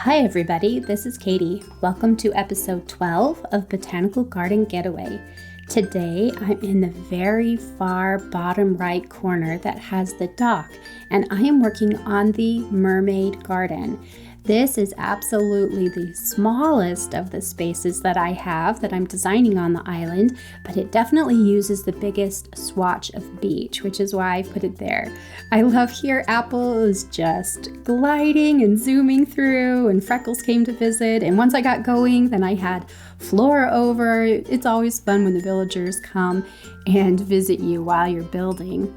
Hi everybody, this is Katie. Welcome to episode 12 of Botanical Garden Getaway. Today I'm in the very far bottom right corner that has the dock, and I am working on the Mermaid garden. This is absolutely the smallest of the spaces that I have that I'm designing on the island, but it definitely uses the biggest swatch of beach, which is why I put it there. I love here Apple is just gliding and zooming through, and Freckles came to visit, and once I got going, then I had Flora over. It's always fun when the villagers come and visit you while you're building.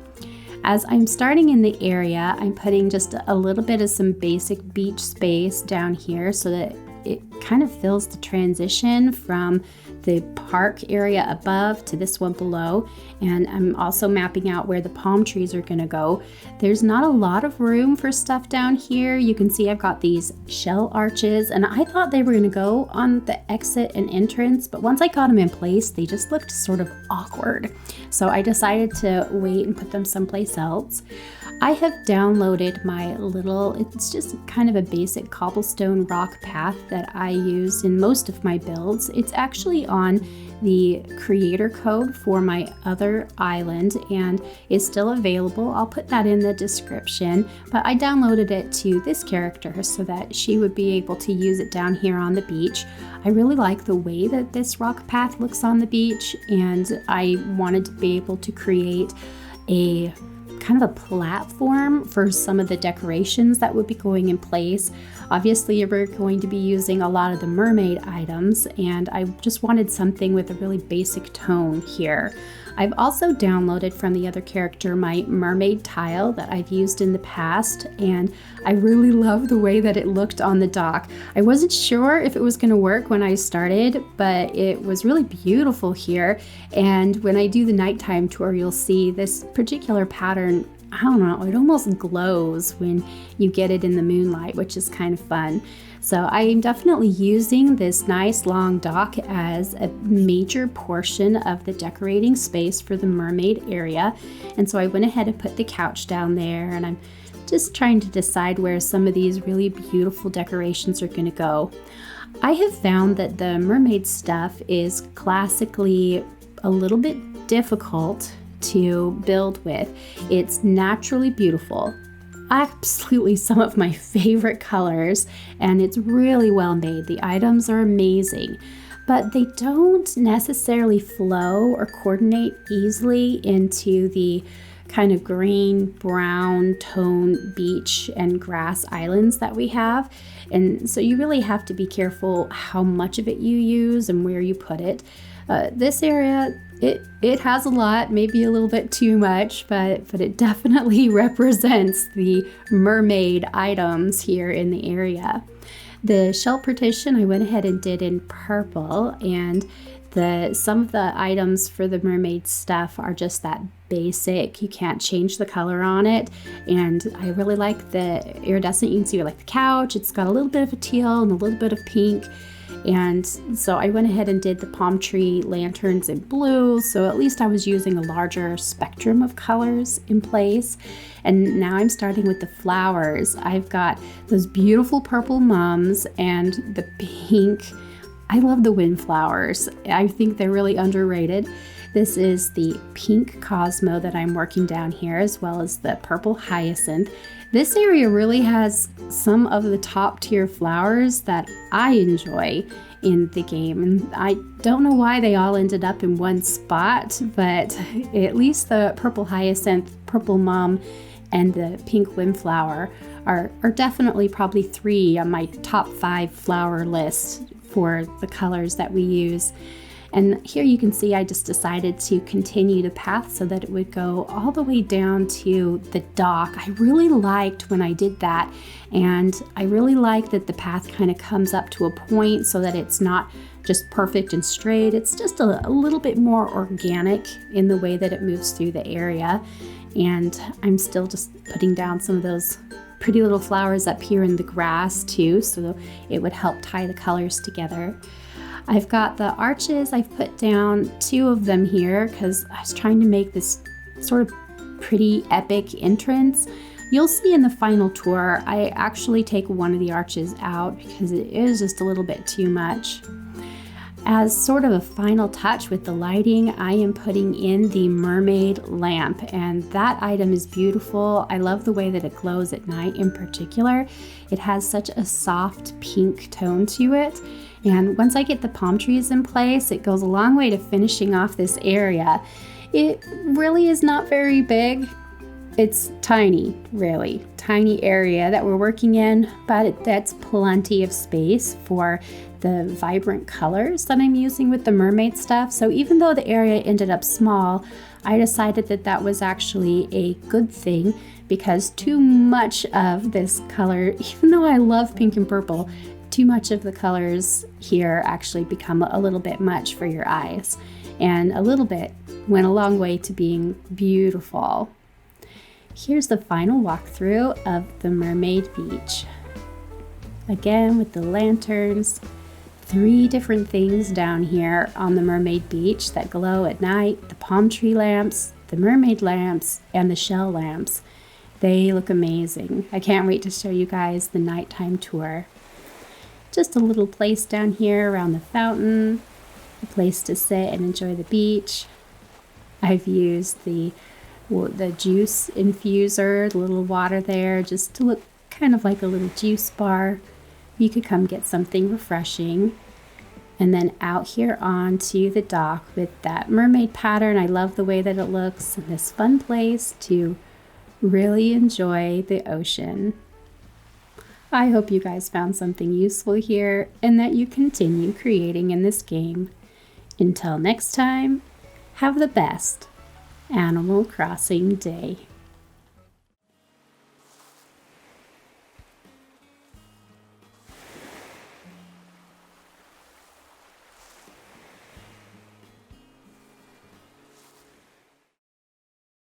As I'm starting in the area, I'm putting just a little bit of some basic beach space down here so that it kind of fills the transition from the park area above to this one below. And I'm also mapping out where the palm trees are gonna go. There's not a lot of room for stuff down here. You can see I've got these shell arches, and I thought they were gonna go on the exit and entrance, but once I got them in place, they just looked sort of awkward. So I decided to wait and put them someplace else. I have downloaded it's just kind of a basic cobblestone rock path that I use in most of my builds. It's actually on the creator code for my other island and is still available. I'll put that in the description, but I downloaded it to this character so that she would be able to use it down here on the beach. I really like the way that this rock path looks on the beach, and I wanted to be able to create a kind of a platform for some of the decorations that would be going in place. Obviously, we're going to be using a lot of the mermaid items, and I just wanted something with a really basic tone here. I've also downloaded from the other character my mermaid tile that I've used in the past, and I really love the way that it looked on the dock. I wasn't sure if it was going to work when I started, but it was really beautiful here. And when I do the nighttime tour, you'll see this particular pattern. I don't know, it almost glows when you get it in the moonlight, which is kind of fun. So I'm definitely using this nice long dock as a major portion of the decorating space for the mermaid area. And so I went ahead and put the couch down there, and I'm just trying to decide where some of these really beautiful decorations are going to go. I have found that the mermaid stuff is classically a little bit difficult to build with. It's naturally beautiful. Absolutely some of my favorite colors, and it's really well made. The items are amazing, but they don't necessarily flow or coordinate easily into the kind of green brown tone beach and grass islands that we have. And so you really have to be careful how much of it you use and where you put it. This area, it has a lot, maybe a little bit too much, but it definitely represents the mermaid items here in the area. The shell partition I went ahead and did in purple, and some of the items for the mermaid stuff are just that basic. You can't change the color on it, and I really like the iridescent. You can see like the couch, it's got a little bit of a teal and a little bit of pink. And so I went ahead and did the palm tree lanterns in blue, so at least I was using a larger spectrum of colors in place. And now I'm starting with the flowers. I've got those beautiful purple mums and the pink. I love the windflowers. I think they're really underrated. This is the pink Cosmo that I'm working down here, as well as the purple hyacinth. This area really has some of the top tier flowers that I enjoy in the game. And I don't know why they all ended up in one spot, but at least the purple hyacinth, purple mum, and the pink windflower are definitely probably 3 on my top 5 flower list for the colors that we use. And here you can see I just decided to continue the path so that it would go all the way down to the dock. I really liked when I did that, and I really like that the path kind of comes up to a point so that it's not just perfect and straight. It's just a little bit more organic in the way that it moves through the area. And I'm still just putting down some of those pretty little flowers up here in the grass too, so it would help tie the colors together. I've got the arches. I've put down 2 of them here because I was trying to make this sort of pretty epic entrance, You'll see in the final tour, I actually take one of the arches out because it is just a little bit too much. As sort of a final touch with the lighting, I am putting in the Mermaid lamp, and that item is beautiful. I love the way that it glows at night in particular. It has such a soft pink tone to it, and once I get the palm trees in place, it goes a long way to finishing off this area. It really is not very big. It's tiny, really, tiny area that we're working in, but that's plenty of space for the vibrant colors that I'm using with the mermaid stuff. So even though the area ended up small, I decided that that was actually a good thing because too much of this color, even though I love pink and purple, too much of the colors here actually become a little bit much for your eyes. And a little bit went a long way to being beautiful. Here's the final walkthrough of the Mermaid Beach. Again with the lanterns. 3 different things down here on the Mermaid Beach that glow at night: the palm tree lamps, the mermaid lamps, and the shell lamps. They look amazing. I can't wait to show you guys the nighttime tour. Just a little place down here around the fountain, a place to sit and enjoy the beach. I've used the juice infuser, the little water there, just to look kind of like a little juice bar. You could come get something refreshing. And then out here onto the dock with that mermaid pattern. I love the way that it looks, and this fun place to really enjoy the ocean. I hope you guys found something useful here and that you continue creating in this game. Until next time, have the best Animal Crossing day.